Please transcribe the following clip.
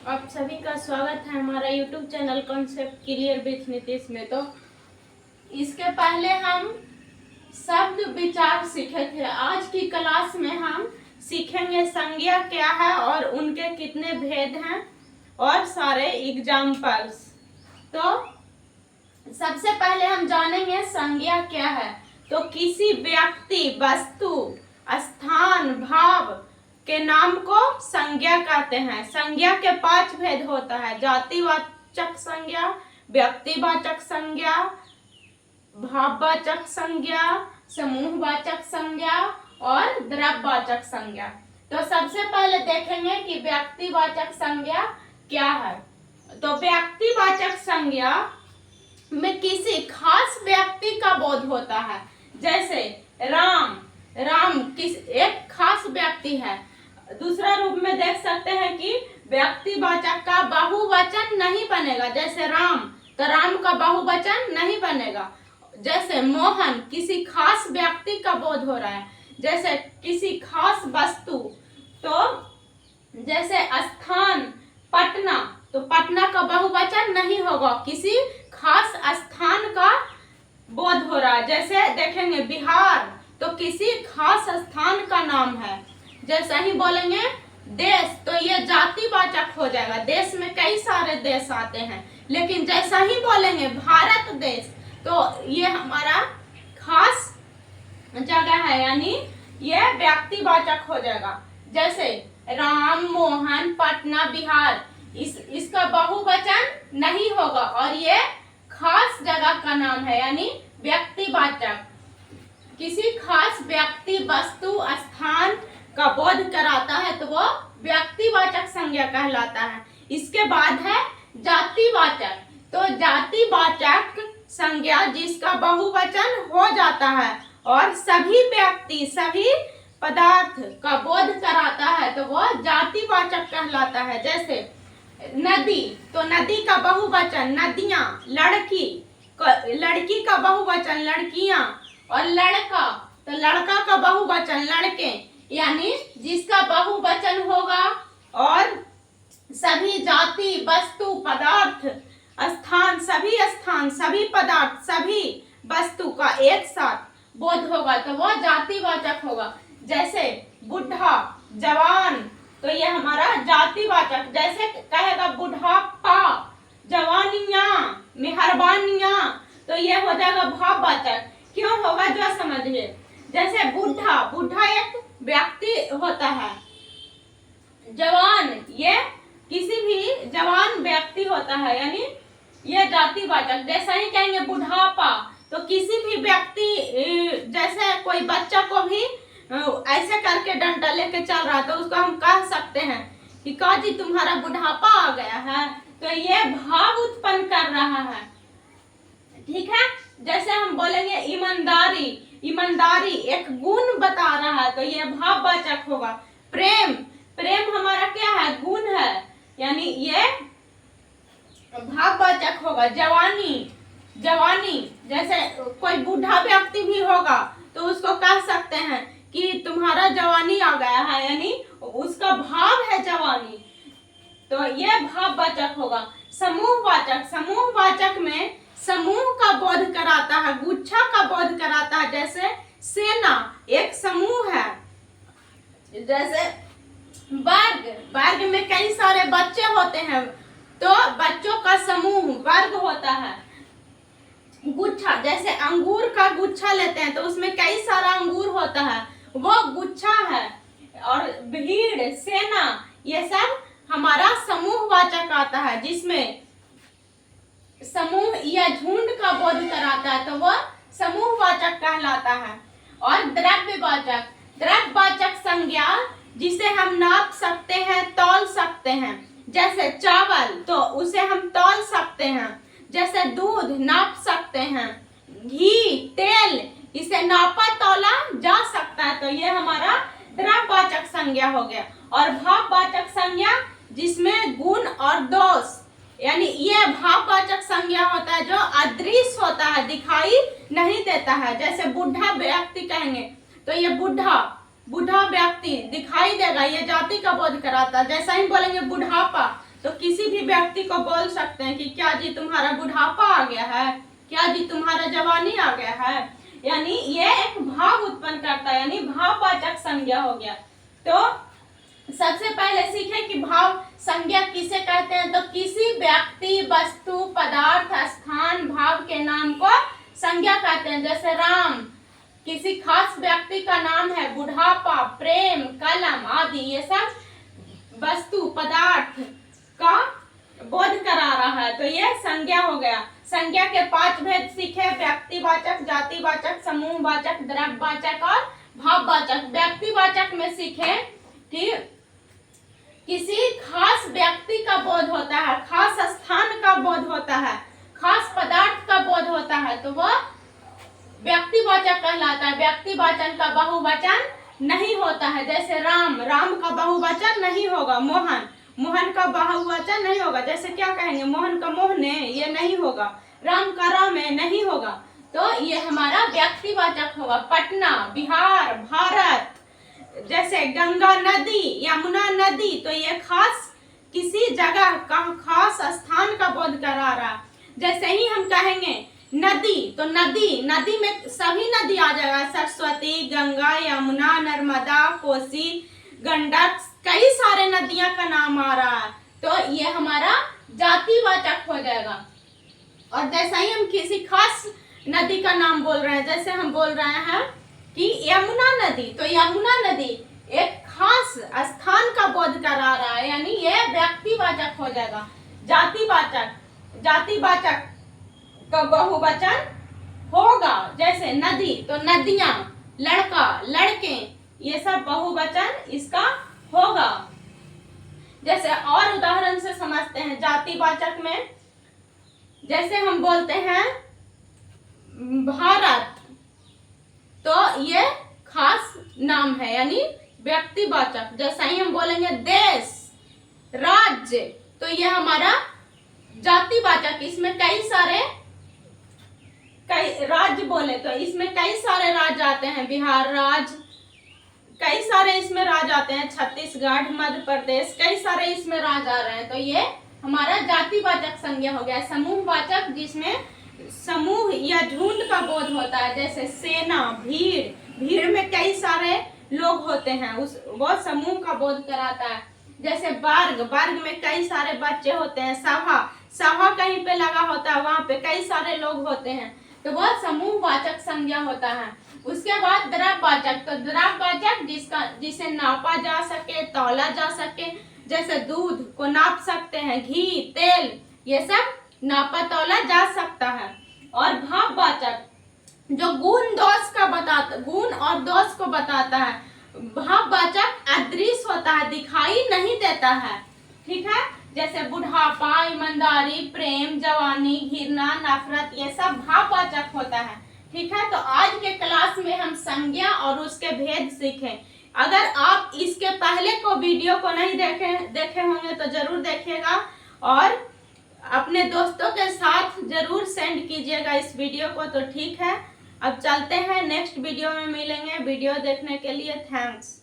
आप सभी का स्वागत है हमारा YouTube channel concept clear with Nitish में। तो इसके पहले हम शब्द विचार सीखे थे। आज की क्लास में हम सीखेंगे संज्ञा क्या है और उनके कितने भेद हैं और सारे एग्जाम्पल्स। तो सबसे पहले हम जानेंगे संज्ञा क्या है। तो किसी व्यक्ति, वस्तु, स्थान, भाव के नाम को संज्ञा कहते हैं। संज्ञा के 5 भेद होता है: जातिवाचक संज्ञा, व्यक्तिवाचक संज्ञा, भाववाचक संज्ञा, समूहवाचक संज्ञा और द्रव्यवाचक संज्ञा। तो सबसे पहले देखेंगे कि व्यक्तिवाचक संज्ञा क्या है। तो व्यक्तिवाचक संज्ञा में किसी खास व्यक्ति का बोध होता है। जैसे राम एक खास व्यक्ति है। दूसरा रूप में देख सकते हैं कि व्यक्तिवाचक का बहुवचन नहीं बनेगा। जैसे राम, तो राम का बहुवचन नहीं बनेगा। जैसे मोहन, किसी खास व्यक्ति का बोध हो रहा है। जैसे किसी खास वस्तु, तो जैसे स्थान पटना, तो पटना का बहुवचन नहीं होगा, किसी खास स्थान का बोध हो रहा है। जैसे देखेंगे बिहार, तो किसी खास स्थान का नाम है। जैसे ही बोलेंगे देश, तो ये जातिवाचक हो जाएगा। देश में कई सारे देश आते हैं, लेकिन जैसा ही बोलेंगे भारत देश, तो ये हमारा खास जगह है, यानी ये व्यक्तिवाचक हो जाएगा। जैसे राम, मोहन, पटना, बिहार, इसका बहुवचन नहीं होगा और ये खास जगह का नाम है, यानी व्यक्तिवाचक। किसी खास व्यक्ति, वस्तु, स्थान का बोध कराता है तो वो व्यक्तिवाचक संज्ञा कहलाता है। इसके बाद है जातिवाचक। तो जातिवाचक संज्ञा जिसका बहुवचन हो जाता है और सभी व्यक्ति, सभी पदार्थ का बोध कराता है तो वो जातिवाचक कहलाता है। जैसे नदी, तो नदी का बहुवचन नदियां, लड़की का बहुवचन लड़कियां, और लड़का, तो लड़का का बहुवचन लड़के, यानी जिसका बहुवचन होगा और सभी जाति, वस्तु, पदार्थ, स्थान, सभी पदार्थ, सभी वस्तु का एक साथ बोध होगा तो वो जातिवाचक होगा। जैसे बुढ़ा, जवान, तो ये हमारा जातिवाचक। जैसे कहेगा बुढ़ापा, जवानियां, मेहरबानियां, तो ये हो जाएगा भाववाचक। क्यों होगा जो समझिए। जैसे बुढ़ा एक व्यक्ति होता है। जवान, ये किसी भी जवान व्यक्ति होता है, यानी ये जातिवाचक। जैसा ही कहेंगे बुढ़ापा, तो किसी भी व्यक्ति, जैसे कोई बच्चा को भी ऐसे करके डंडा लेके चल रहा है तो उसको हम कह सकते हैं कि काजी तुम्हारा बुढ़ापा आ गया है, तो ये भाव उत्पन्न कर रहा है। ठीक है। जैसे हम बोलेंगे ईमानदारी एक गुण बता रहा है तो ये भाववाचक होगा। प्रेम हमारा क्या है? गुण है, यानी ये भाववाचक होगा। जवानी, जैसे कोई बूढ़ा व्यक्ति भी होगा तो उसको कह सकते हैं कि तुम्हारा जवानी आ गया है, यानी उसका भाव है जवानी, तो ये भाववाचक होगा। समूहवाचक में समूह का बोध कराता है, गुच्छा का बोध कराता है। जैसे सेना एक समूह है। जैसे वर्ग में कई सारे बच्चे होते हैं तो बच्चों का समूह वर्ग होता है। गुच्छा, जैसे अंगूर का गुच्छा लेते हैं तो उसमें कई सारा अंगूर होता है, वो गुच्छा है। और भीड़, सेना, ये सब हमारा समूहवाचक आता है, जिसमें समूह या झुंड का बोध कराता है तो वह समूहवाचक कहलाता है। और द्रव्यवाचक संज्ञा जिसे हम नाप सकते हैं, तौल सकते हैं। जैसे चावल, तो उसे हम तौल सकते हैं। जैसे दूध नाप सकते हैं। घी, तेल, इसे नापा तौला जा सकता है, तो ये हमारा द्रव्यवाचक संज्ञा हो गया। और भाववाचक संज्ञा जिसमें गुण और दोष, यानी ये भाववाचक संज्ञा होता है जो अदृश्य होता है, दिखाई नहीं देता है। जैसे बुढ़ा व्यक्ति कहेंगे तो ये बुढ़ा व्यक्ति दिखाई देगा, ये जाति का बोध कराता है। जैसा ही बोलेंगे बुढ़ापा, तो किसी भी व्यक्ति को बोल सकते हैं कि क्या जी तुम्हारा बुढ़ापा आ गया है, क्या जी तुम्हारा जवानी आ गया है, यानी ये एक भाव उत्पन्न करता है, यानी भाववाचक संज्ञा हो गया। तो सबसे पहले सीखें कि भाव संज्ञा किसे कहते हैं। तो किसी व्यक्ति, वस्तु, पदार्थ, स्थान, भाव के नाम को संज्ञा कहते हैं। जैसे राम किसी खास व्यक्ति का नाम है, बुढ़ापा, प्रेम, कलम आदि ये सब वस्तु पदार्थ का बोध करा रहा है, तो ये संज्ञा हो गया। संज्ञा के 5 भेद सीखे, व्यक्तिवाचक, जातिवाचक, समूहवाचक, द्रव्यवाचक और भाववाचक। व्यक्तिवाचक में सीखे कि किसी खास व्यक्ति का बोध होता है, खास स्थान का बोध होता है, खास पदार्थ का बोध होता है, तो वह व्यक्तिवाचक कहलाता है। व्यक्तिवाचन का बहुवचन नहीं होता है। जैसे राम, राम का बहुवचन नहीं होगा। मोहन, मोहन का बहुवचन नहीं होगा। जैसे क्या कहेंगे, मोहन का मोहने, ये नहीं होगा। राम का रामे नहीं होगा। तो ये हमारा व्यक्तिवाचक होगा। पटना, बिहार, भारत, जैसे गंगा नदी, यमुना नदी, तो ये खास किसी जगह का खास स्थान का बोध करा रहा। जैसे ही हम कहेंगे नदी, तो नदी, नदी में सभी नदी आ जाएगा, सरस्वती, गंगा, यमुना, नर्मदा, कोसी, गंडक, कई सारे नदियां का नाम आ रहा है, तो ये हमारा जातिवाचक हो जाएगा। और जैसे ही हम किसी खास नदी का नाम बोल रहे हैं, जैसे हम बोल रहे हैं कि यमुना नदी, तो यमुना नदी एक खास स्थान का बोध करा रहा है, यानी ये व्यक्तिवाचक हो जाएगा। जातिवाचक, जातिवाचक का बहुवचन होगा। जैसे नदी, तो नदियां, लड़का, लड़के, ये सब बहुवचन इसका होगा। जैसे और उदाहरण से समझते हैं जातिवाचक में, जैसे हम बोलते हैं भारत, तो ये खास नाम है, यानी व्यक्तिवाचक। जैसा ही हम बोलेंगे देश, राज्य, तो ये हमारा जातिवाचक। इसमें कई राज्य बोले तो इसमें कई सारे राज्य आते हैं। बिहार राज्य, कई सारे इसमें राज्य आते हैं। छत्तीसगढ़, मध्य प्रदेश, कई सारे इसमें राज्य आ रहे हैं, तो ये हमारा जातिवाचक संज्ञा हो गया। समूहवाचक, जिसमें समूह या झुंड का बोध होता है। जैसे सेना, भीड़, भीड़ में कई सारे लोग होते हैं, वो समूह का बोध कराता है। जैसे वर्ग, वर्ग में कई सारे बच्चे होते हैं। सभा, सभा कहीं पे लगा होता है, वहां पे कई सारे लोग होते हैं, तो वह समूहवाचक संज्ञा होता है। उसके बाद द्रव्यवाचक, तो द्रव्यवाचक जिसे नापा जा सके, तौला जा सके। जैसे दूध को नाप सकते हैं, घी, तेल, ये सब नापा तौला जा सकता है। और भाववाचक जो गुण दोष का बताता, गुण और दोष को बताता है। भाववाचक अदृश्य होता है, दिखाई नहीं देता है, ठीक है। जैसे बुढ़ापा, ईमानदारी, प्रेम, जवानी, घृणा, नफरत, ये सब भाववाचक होता है, ठीक है। तो आज के क्लास में हम संज्ञा और उसके भेद सीखे। अगर आप इसके पहले को वीडियो को नहीं देखे होंगे तो जरूर देखिएगा और अपने दोस्तों के साथ जरूर सेंड कीजिएगा इस वीडियो को। तो ठीक है, अब चलते हैं, नेक्स्ट वीडियो में मिलेंगे। वीडियो देखने के लिए थैंक्स।